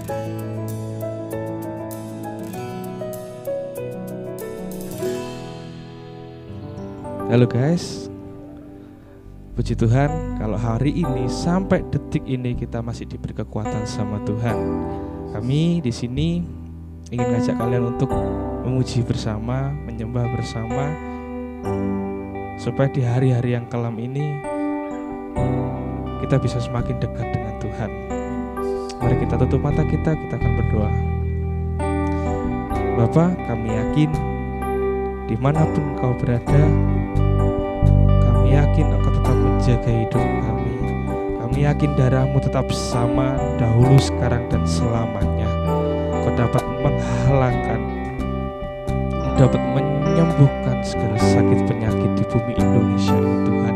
Halo guys, puji Tuhan kalau hari ini sampai detik ini kita masih diberi kekuatan sama Tuhan. Kami di sini ingin ngajak kalian untuk memuji bersama, menyembah bersama, supaya di hari-hari yang kelam ini kita bisa semakin dekat dengan Tuhan. Mari kita tutup mata kita akan berdoa. Bapa, kami yakin dimanapun Engkau berada, kami yakin Engkau tetap menjaga hidup kami. Kami yakin darah-Mu tetap sama dahulu, sekarang, dan selamanya. Engkau dapat menghalangkan, dapat menyembuhkan segala sakit penyakit di bumi Indonesia ini Tuhan.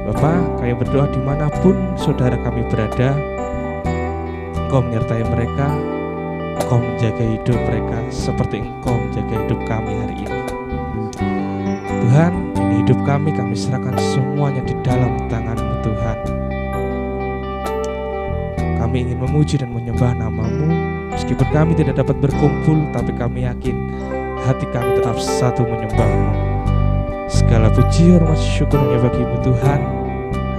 Bapak, kami berdoa dimanapun saudara kami berada, Engkau menyertai mereka, Engkau menjaga hidup mereka seperti Engkau menjaga hidup kami hari ini. Tuhan, ini hidup kami serahkan semuanya di dalam tangan-Mu Tuhan. Kami ingin memuji dan menyembah nama-Mu, meskipun kami tidak dapat berkumpul, tapi kami yakin hati kami tetap satu menyembah-Mu. Segala puji, hormat, syukur hanya bagi-Mu Tuhan.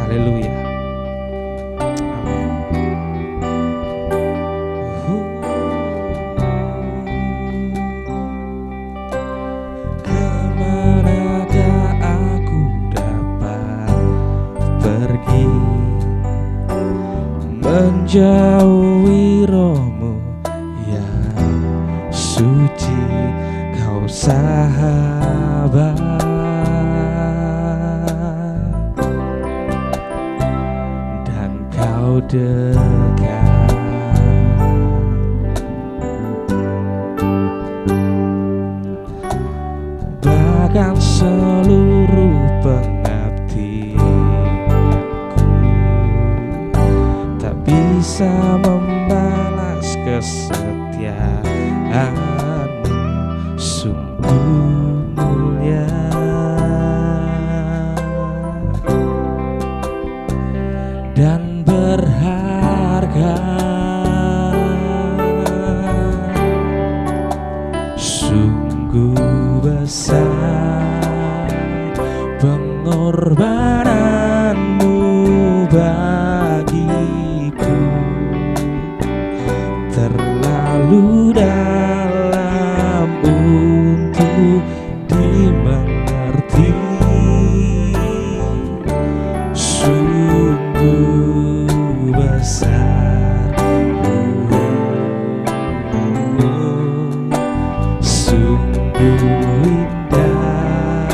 Haleluya. Amin. Kemanakah aku dapat pergi, menjauhi Roh-Mu yang suci, Kau sahabat, dan Kau dekat. Bahkan seluruh pengabdianku tak bisa membalas kesetiaan-Mu, sungguh mulia dan berharga. Sungguh besar pengorbanan-Mu bagiku, terlalu dalam untuk dimengerti. Sungguh besar, sungguh indah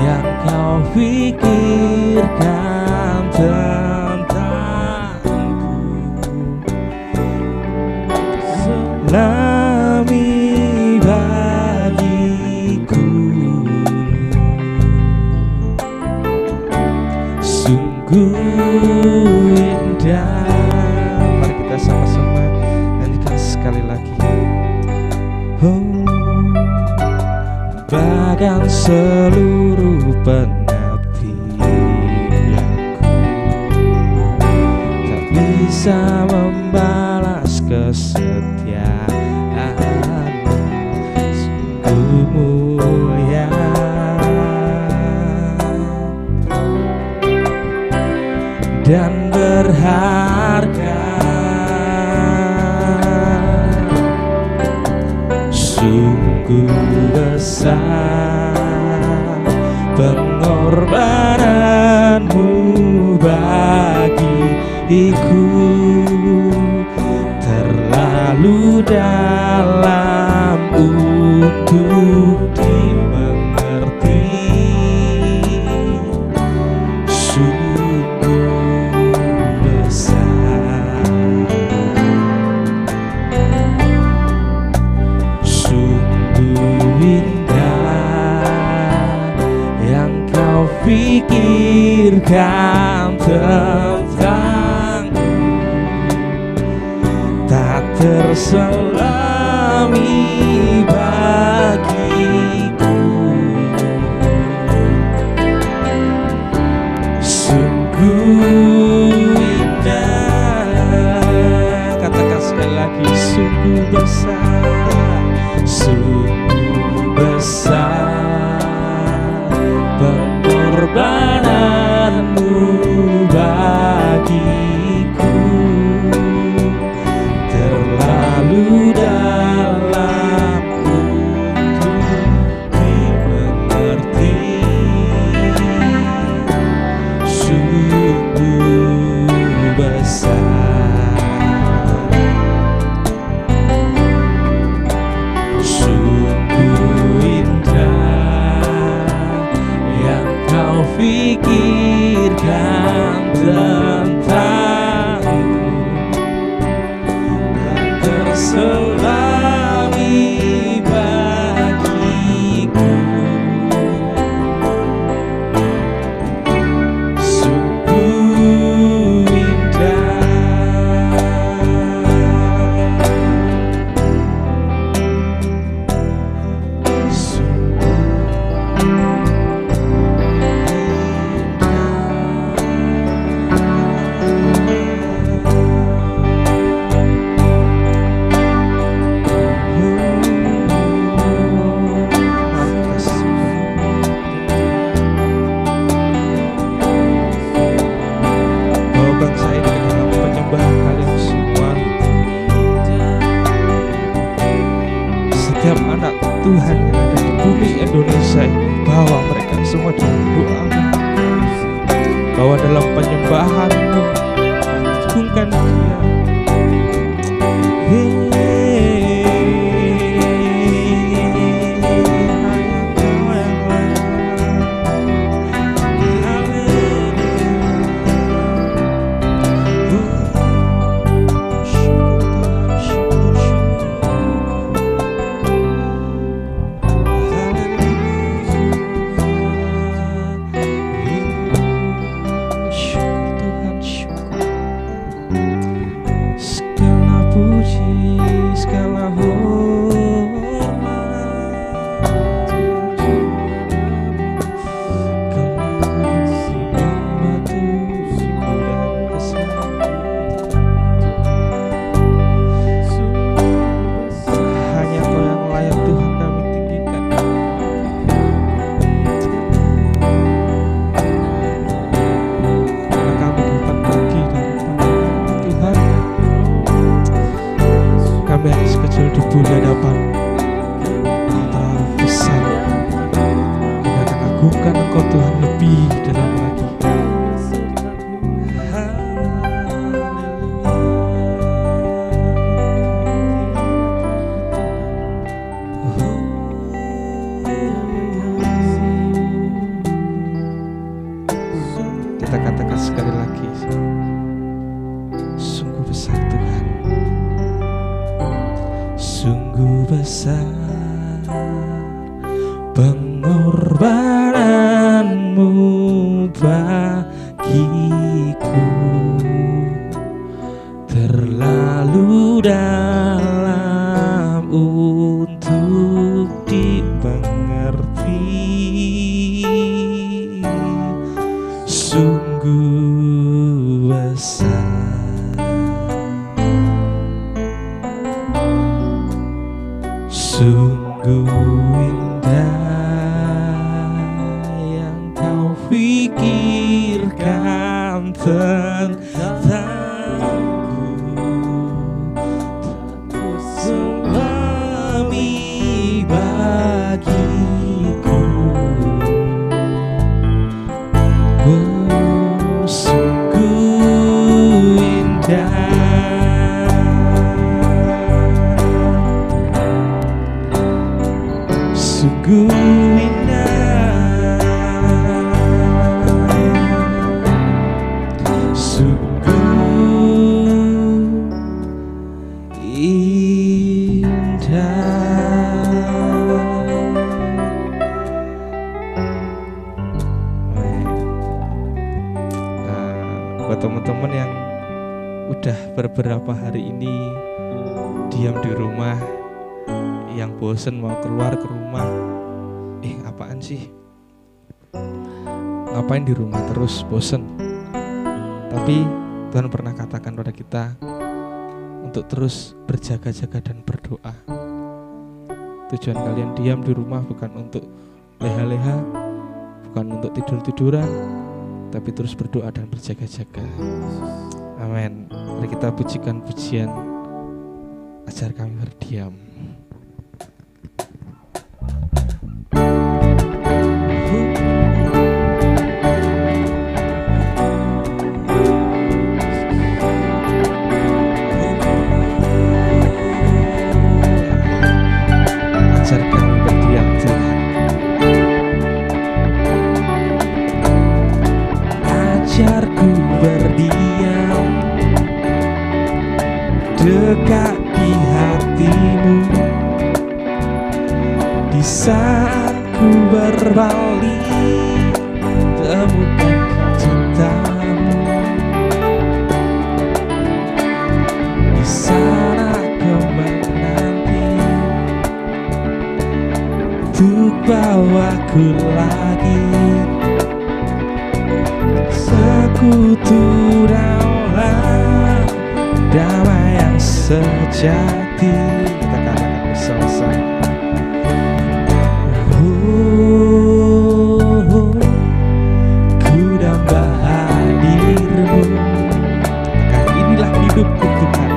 yang Kau pikirkan tentangku. Selami bagiku, sungguh indah. Mari kita sama-sama nyanyikan sekali lagi. Oh, bahkan seluruh pengabdianku tak bisa membalas kesetiaan-Mu, sungguh mulia dan berharga. Sungguh besar pengorbanan-Mu bagiku, terlalu dalam untuk dimengerti. Sungguh besar, sungguh indah yang Kau pikirkan tentangku, tak terselami bagiku. Sungguh indah, selami bagiku. Sungguh indah, setiap anak Tuhan yang ada di bumi Indonesia ini, bawa mereka semua dalam doa, bawa dalam penyembahan-Mu, agungkan Dia. Di hadapan Engkau terlalu besar, kami akan agungkan Engkau Tuhan lebih dalam lagi. Kita katakan sekali lagi, sungguh besar Tuhan. Sungguh besar pengorbanan-Mu bagiku, terlalu dalam untuk dimengerti. Sungguh besar, sungguh indah yang Kau pikirkan tentangku, selami bagiku. Oh, sungguh indah, sungguh indah, sungguh indah. Buat teman-teman yang udah beberapa hari ini diam di rumah, yang bosen mau keluar ke rumah, apaan sih, ngapain di rumah terus, bosen. Tapi Tuhan pernah katakan pada kita untuk terus berjaga-jaga dan berdoa. Tujuan kalian diam di rumah bukan untuk leha-leha, bukan untuk tidur-tiduran, tapi terus berdoa dan berjaga-jaga. Amin. Mari kita pujikan pujian Ajar Kami Berdiam. Ajarku berdiam dekat di hati hatimu. Di saat ku berpaling, temukan cintamu. Di sana kau menanti untuk bawaku lagi, sekutu dalam damai yang sejati. Kita katakan bersama-sama. Ku damba hadirmu. Katakan inilah hidupku Tuhan.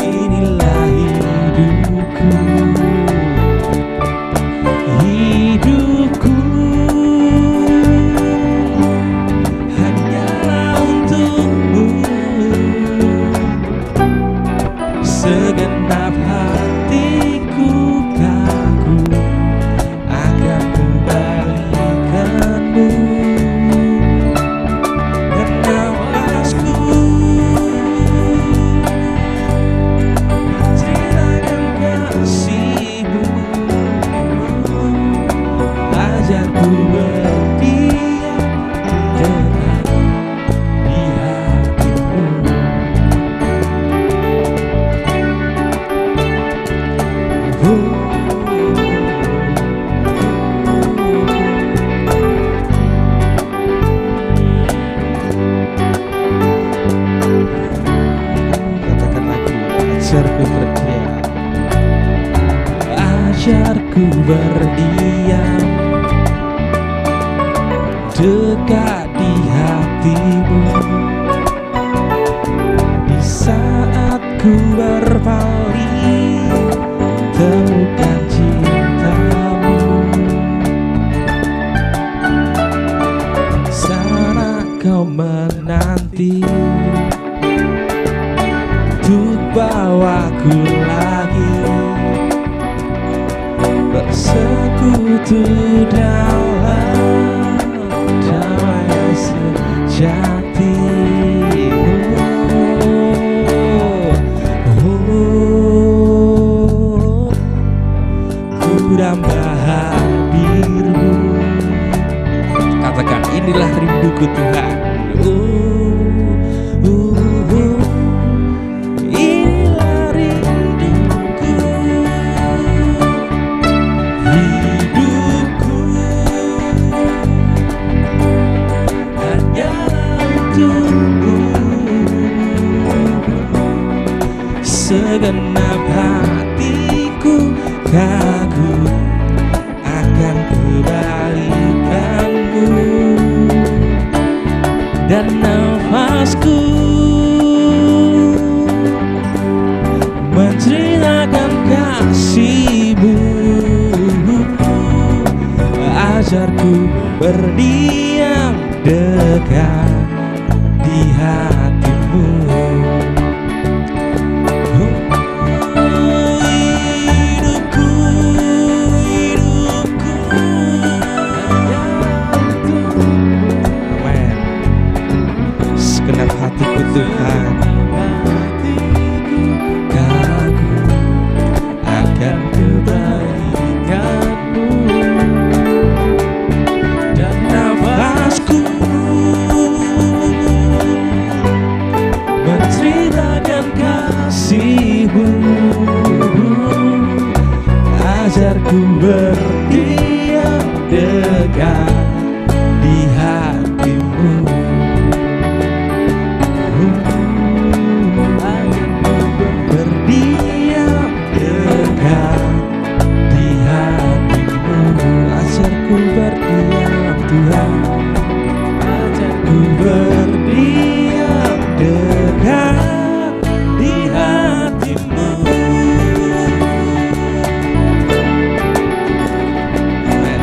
Inilah hidupku. Hidupku hanyalah untukmu. Segenap hatiku kagum akan kebalikanmu. Dan nafasku menceritakan kasihmu. Ajarku berdiam dekat di hatimu. Katakan lagi, ajarku berdiam. Ajarku berdiam dekat di hatimu. Di saat ku berpaling, temukan cintamu. Sana kau menanti untuk bawaku lagi, bersekutu dalam damai yang sejati. Ku damba hadirmu. Katakan inilah rinduku Tuhan. Inilah rinduku. Hidupku hanyalah untukmu. Segenap hatiku kagum akan kebalikanmu. Dan nafasku menceritakan kasihmu. Ajarku berdiam dekat di hatimu. Hidupku, hidupku. Amen. Segenap hatiku Tuhan kagum akan kebaikanmu. Dan nafasku menceritakan kasihmu. Ajarku berdiam dekat di hatimu. Berdiam dekat di hatimu. Ajarku berdiam Tuhan. Ajarku berdiam dekat di hatimu. Amen.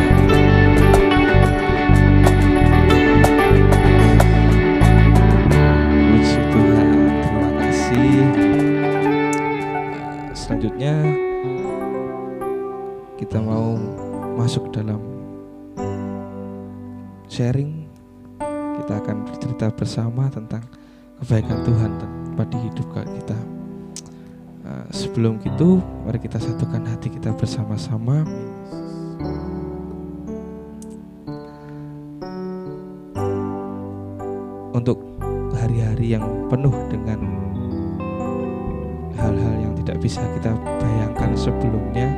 Puji Tuhan, terima kasih. Selanjutnya kita mau masuk dalam sharing. Kita akan bercerita bersama tentang kebaikan Tuhan pada hidup kita. Sebelum itu, mari kita satukan hati kita bersama-sama. Untuk hari-hari yang penuh dengan hal-hal yang tidak bisa kita bayangkan sebelumnya,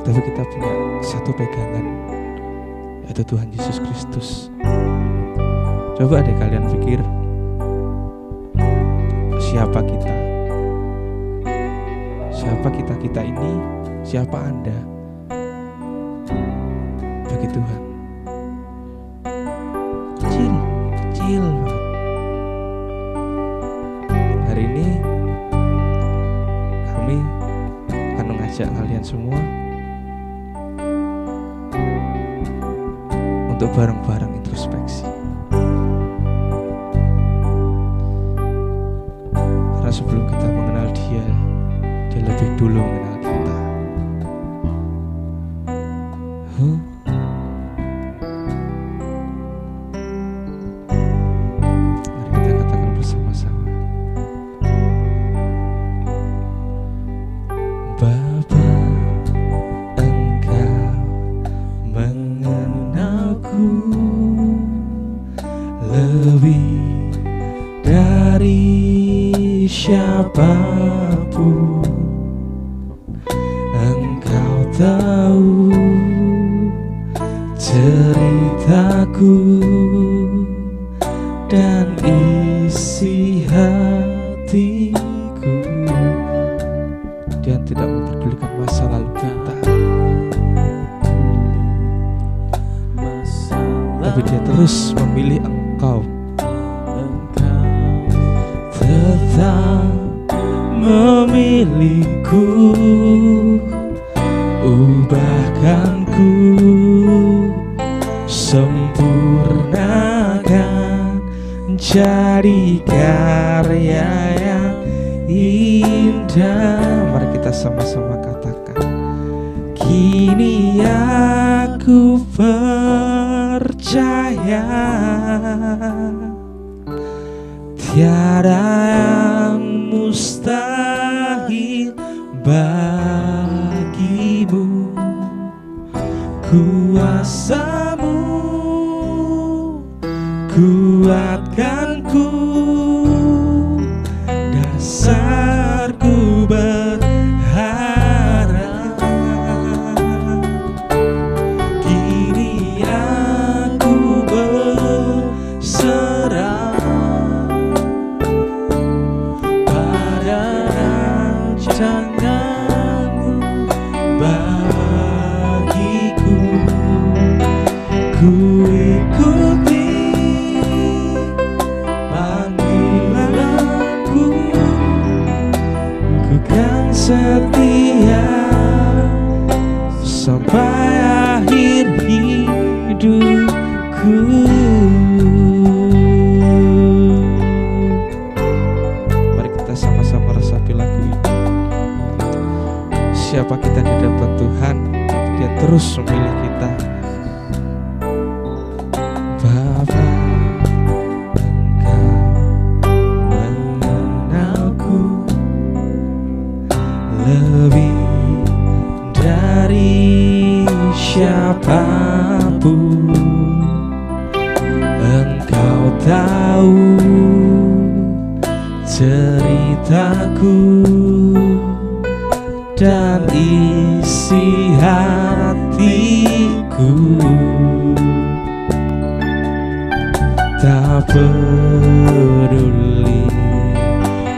tapi kita punya satu pegangan, yaitu Tuhan Yesus Kristus. Coba deh kalian pikir, siapa kita? Siapa kita ini? Siapa Anda bagi Tuhan? Kecil banget. Hari ini kami akan mengajak kalian semua untuk bareng-bareng introspeksi. Karena sebelum kita mengenal Dia lebih dulu mengenal kita. Mari kita katakan bersama-sama. Bapa, Engkau mengenalku lebih dari siapapun. Engkau tahu ceritaku dan isi hatiku. Dia tidak mempedulikan masa lalu kita, tapi Dia terus memilih engkau. Tetap memilihku, ubahkanku, sempurnakan, jadi karya yang indah. Mari kita sama-sama katakan, kini aku percaya tiada yang mustahil bagimu. Kuasa-Mu kuatkanku, dasarku berharap. Kini aku berserah pada rancangan-Mu bagiku. Ku ikuti panggilanku, ku kan setia sampai akhir hidupku. Mari kita sama-sama resapi lagu ini. Siapa kita di hadapan Tuhan, tapi Dia terus memilih kita. Bapa, Engkau mengenalku lebih dari siapapun. Engkau tahu ceritaku dan isi hatiku. Tak peduli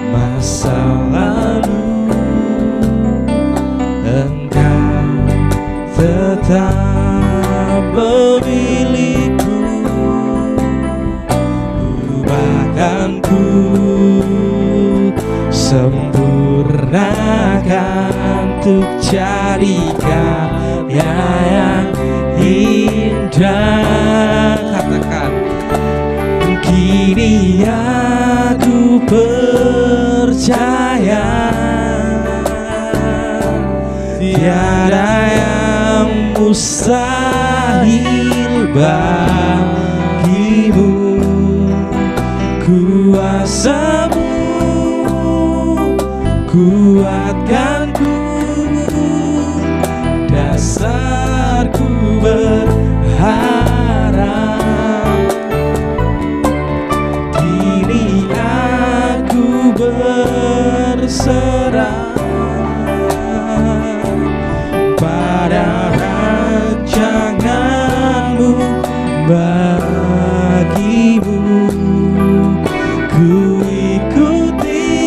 masa lalu, Engkau tetap memilihku, ubahkanku, sempurnakan untuk jadi karya yang indah. Katakan, kini aku percaya tiada yang mustahil bagimu. kuasamu, kuatkanku, dasarku berharap. Kini aku berserah pada rancanganmu bagimu. Ku ikuti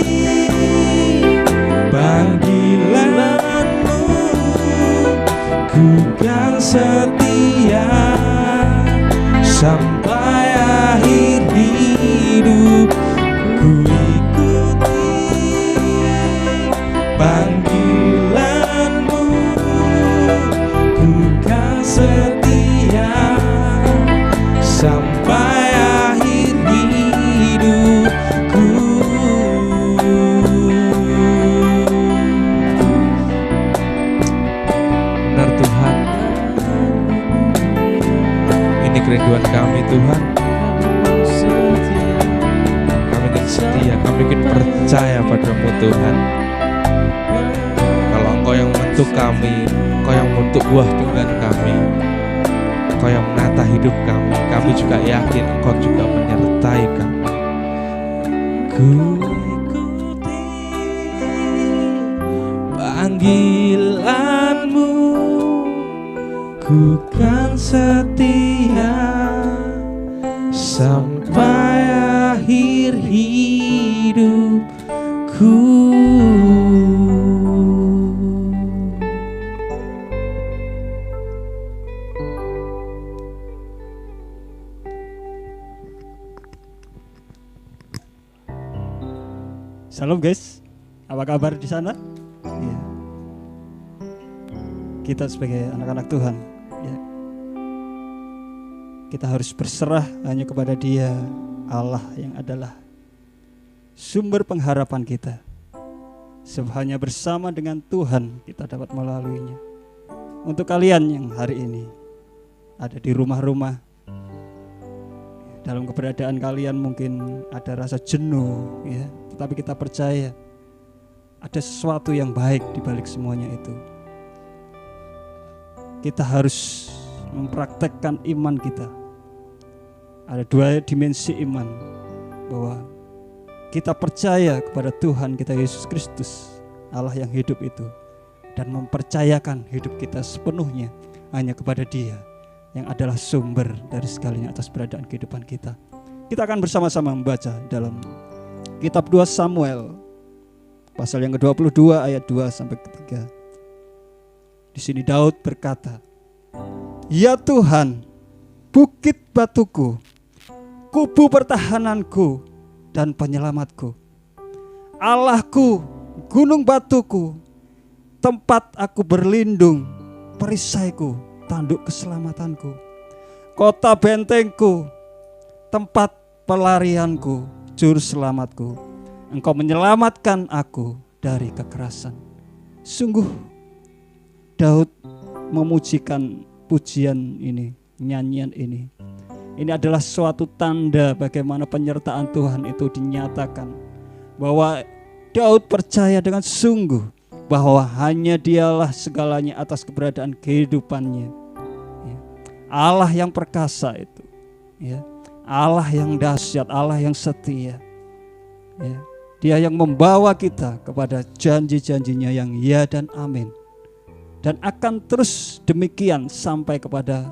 panggilanmu, ku kan setia sampai akhir hidup. Ku ikuti panggilanmu, ku kan setia sampai akhir hidupku. Benar Tuhan, ini kerinduan kami Tuhan. Kami ingin setia, kami ingin percaya padamu Tuhan. Kalau Engkau yang membentuk kami, Engkau yang membentuk buah pinggan kami, Engkau yang menata hidup kami, kami juga yakin Engkau juga menyertai kami. Ku ikuti panggilanmu, ku kan setia sampai akhir hidupku. Salam guys, apa kabar di sana? Ya. Kita sebagai anak-anak Tuhan, ya, kita harus berserah hanya kepada Dia, Allah yang adalah sumber pengharapan kita. Sebab hanya bersama dengan Tuhan kita dapat melaluinya. Untuk kalian yang hari ini ada di rumah-rumah, dalam keberadaan kalian mungkin ada rasa jenuh, ya. Tapi kita percaya ada sesuatu yang baik di balik semuanya itu. Kita harus mempraktekkan iman kita. Ada dua dimensi iman, bahwa kita percaya kepada Tuhan kita Yesus Kristus, Allah yang hidup itu, dan mempercayakan hidup kita sepenuhnya hanya kepada Dia yang adalah sumber dari segalanya atas keberadaan kehidupan kita. Kita akan bersama-sama membaca dalam Kitab 2 Samuel pasal yang ke-22 ayat 2 sampai ke-3. Di sini Daud berkata, "Ya Tuhan, bukit batuku, kubu pertahananku dan penyelamatku, Allahku, gunung batuku, tempat aku berlindung, perisaiku, tanduk keselamatanku, kota bentengku, tempat pelarianku, juru selamatku. Engkau menyelamatkan aku dari kekerasan." Sungguh Daud memujikan pujian ini, nyanyian ini. Ini adalah suatu tanda bagaimana penyertaan Tuhan itu dinyatakan, bahwa Daud percaya dengan sungguh bahwa hanya Dialah segalanya atas keberadaan kehidupannya. Allah yang perkasa itu, ya. Allah yang dahsyat, Allah yang setia, ya. Dia yang membawa kita kepada janji-janjinya yang ya dan amin, dan akan terus demikian sampai kepada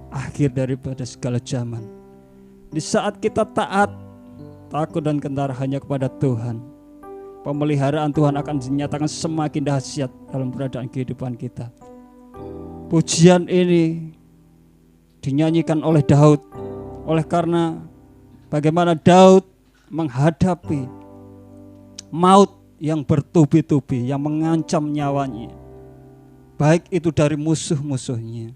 akhir daripada segala zaman. Di saat kita taat, takut dan gentar hanya kepada Tuhan, pemeliharaan Tuhan akan dinyatakan semakin dahsyat dalam keberadaan kehidupan kita. Pujian ini dinyanyikan oleh Daud oleh karena bagaimana Daud menghadapi maut yang bertubi-tubi, yang mengancam nyawanya, baik itu dari musuh-musuhnya,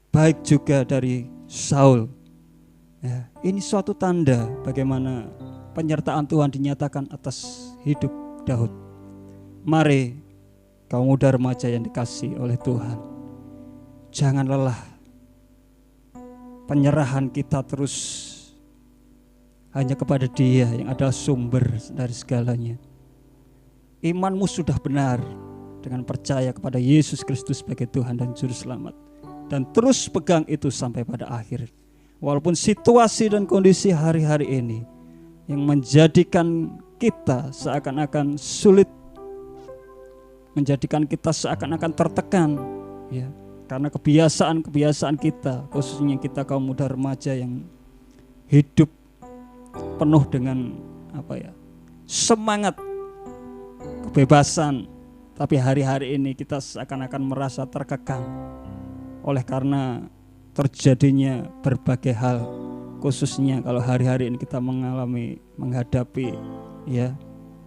baik juga dari Saul. Ya, ini suatu tanda bagaimana penyertaan Tuhan dinyatakan atas hidup Daud. Mari kaum muda remaja yang dikasihi oleh Tuhan, jangan lelah. Penyerahan kita terus hanya kepada Dia yang adalah sumber dari segalanya. Imanmu sudah benar dengan percaya kepada Yesus Kristus sebagai Tuhan dan Juru Selamat, dan terus pegang itu sampai pada akhir. Walaupun situasi dan kondisi hari-hari ini yang menjadikan kita seakan-akan sulit, menjadikan kita seakan-akan tertekan, ya, karena kebiasaan-kebiasaan kita, khususnya kita kaum muda remaja yang hidup penuh dengan semangat kebebasan, tapi hari-hari ini kita seakan-akan merasa terkekang oleh karena terjadinya berbagai hal, khususnya kalau hari-hari ini kita menghadapi ya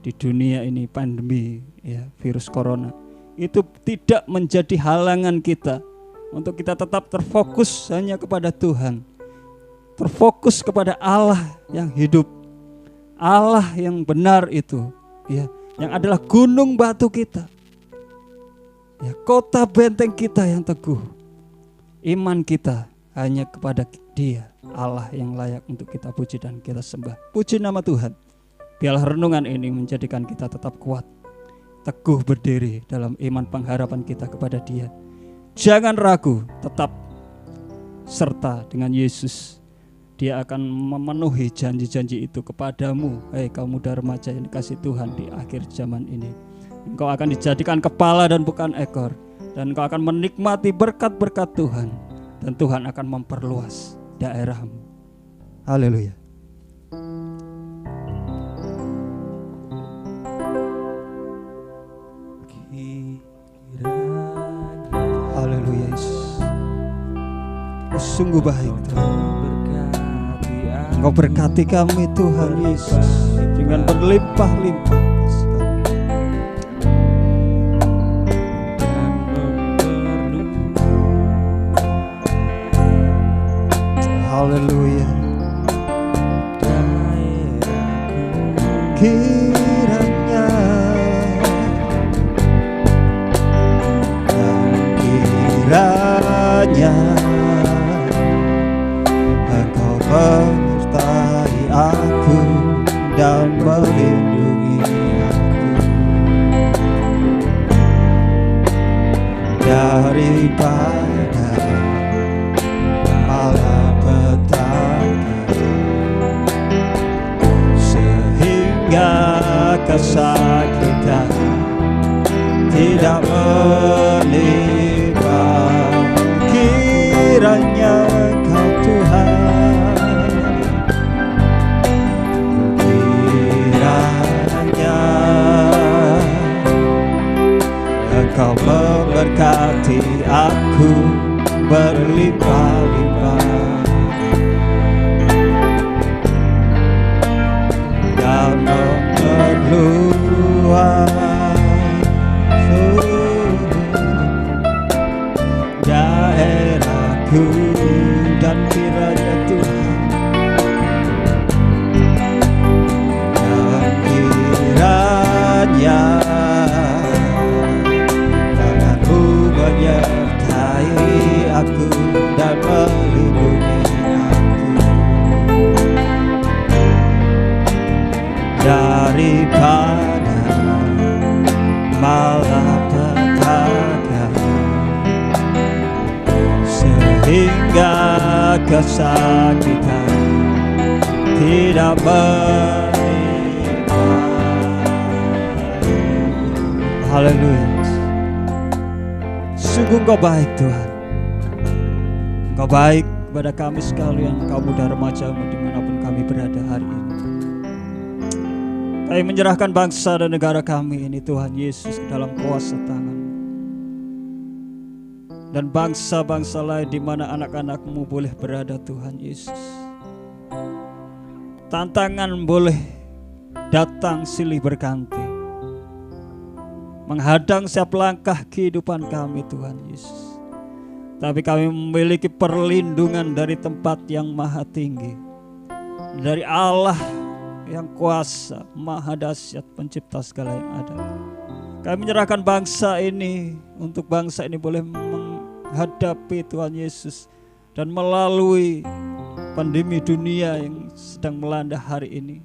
di dunia ini pandemi ya virus corona. Itu tidak menjadi halangan kita untuk kita tetap terfokus hanya kepada Tuhan, terfokus kepada Allah yang hidup, Allah yang benar itu ya, yang adalah gunung batu kita ya, kota benteng kita yang teguh. Iman kita hanya kepada Dia, Allah yang layak untuk kita puji dan kita sembah. Puji nama Tuhan. Biarlah renungan ini menjadikan kita tetap kuat, teguh berdiri dalam iman pengharapan kita kepada Dia. Jangan ragu, tetap serta dengan Yesus. Dia akan memenuhi janji-janji itu kepadamu, hai kaum muda remaja yang dikasihi Tuhan di akhir zaman ini. Engkau akan dijadikan kepala dan bukan ekor, dan engkau akan menikmati berkat-berkat Tuhan, dan Tuhan akan memperluas daerahmu. Haleluya. Haleluya Yesus. Sungguh baik Tuhan. Engkau berkati kami Tuhan Yesus dengan berlimpah-limpah. Haleluya. Kiranya Engkau menyertai aku dan melindungi aku daripada malapetaka, sehingga kesakitan tidak menimpa. Kiranya Kau Tuhan, kiranya Engkau memberkati aku berlimpah-limpah dan memperluas daerahku, dan kiranya Tuhan, dan kiranya tanganmu menyertai aku dan melindungi aku daripada malapetaka, sehingga kesakitan tidak menimpa. Haleluya. Sungguh Engkau baik Tuhan. Engkau baik kepada kami sekalian, kaum muda remaja dimanapun kami berada hari ini. Kami menyerahkan bangsa dan negara kami ini Tuhan Yesus ke dalam kuasa tangan, dan bangsa-bangsa lain di mana anak-anak-Mu boleh berada Tuhan Yesus. Tantangan boleh datang silih berganti, menghadang setiap langkah kehidupan kami Tuhan Yesus. Tapi kami memiliki perlindungan dari tempat yang maha tinggi, dari Allah yang kuasa, maha dahsyat, pencipta segala yang ada. Kami menyerahkan bangsa ini, untuk bangsa ini boleh menghadapi Tuhan Yesus, dan melalui pandemi dunia yang sedang melanda hari ini,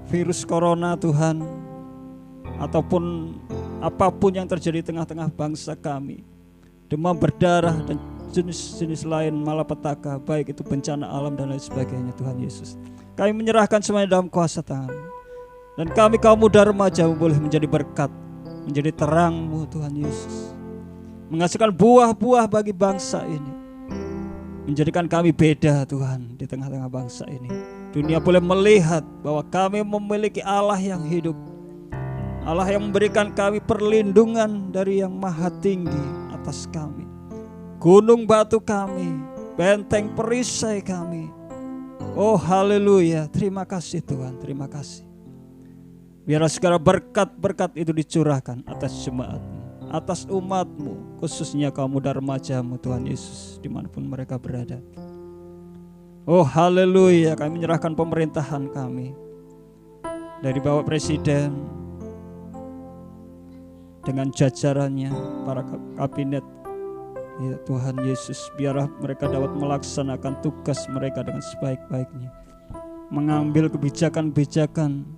virus corona Tuhan, ataupun apapun yang terjadi di tengah-tengah bangsa kami, demam berdarah dan jenis-jenis lain malapetaka, baik itu bencana alam dan lain sebagainya. Tuhan Yesus, kami menyerahkan semuanya dalam kuasa tangan, dan kami kaum muda remaja boleh menjadi berkat, menjadi terang-Mu Tuhan Yesus, menghasilkan buah-buah bagi bangsa ini, menjadikan kami beda Tuhan di tengah-tengah bangsa ini. Dunia boleh melihat bahwa kami memiliki Allah yang hidup, Allah yang memberikan kami perlindungan dari yang maha tinggi atas kami, gunung batu kami, benteng perisai kami. Oh haleluya, terima kasih Tuhan, terima kasih. Biarlah segala berkat-berkat itu dicurahkan atas jemaat-Mu, atas umat-Mu, khususnya kaum muda remaja-Mu Tuhan Yesus, dimanapun mereka berada. Oh haleluya, kami menyerahkan pemerintahan kami, dari Bapak Presiden dengan jajarannya, para kabinet, ya Tuhan Yesus, biarlah mereka dapat melaksanakan tugas mereka dengan sebaik-baiknya, mengambil kebijakan-kebijakan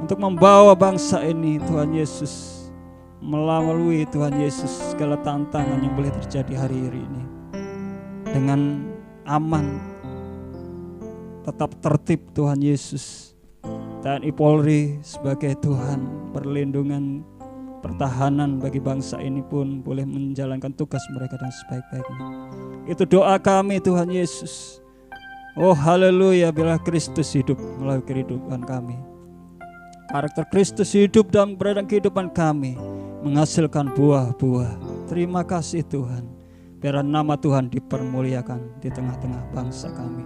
untuk membawa bangsa ini Tuhan Yesus, melalui Tuhan Yesus segala tantangan yang boleh terjadi hari ini dengan aman, tetap tertib Tuhan Yesus. TNI Polri sebagai Tuhan perlindungan, pertahanan bagi bangsa ini pun boleh menjalankan tugas mereka dengan sebaik-baiknya. Itu doa kami Tuhan Yesus. Oh haleluya, biarlah Kristus hidup melalui kehidupan kami, karakter Kristus hidup dalam keberadaan kehidupan kami, menghasilkan buah-buah. Terima kasih Tuhan, biarlah nama Tuhan dipermuliakan di tengah-tengah bangsa kami.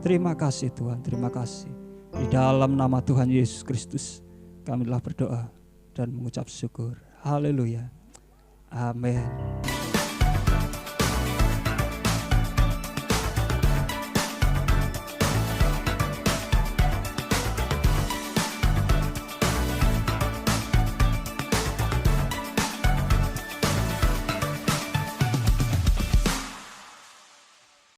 Terima kasih Tuhan, terima kasih. Di dalam nama Tuhan Yesus Kristus kami telah berdoa dan mengucap syukur. Haleluya. Amin.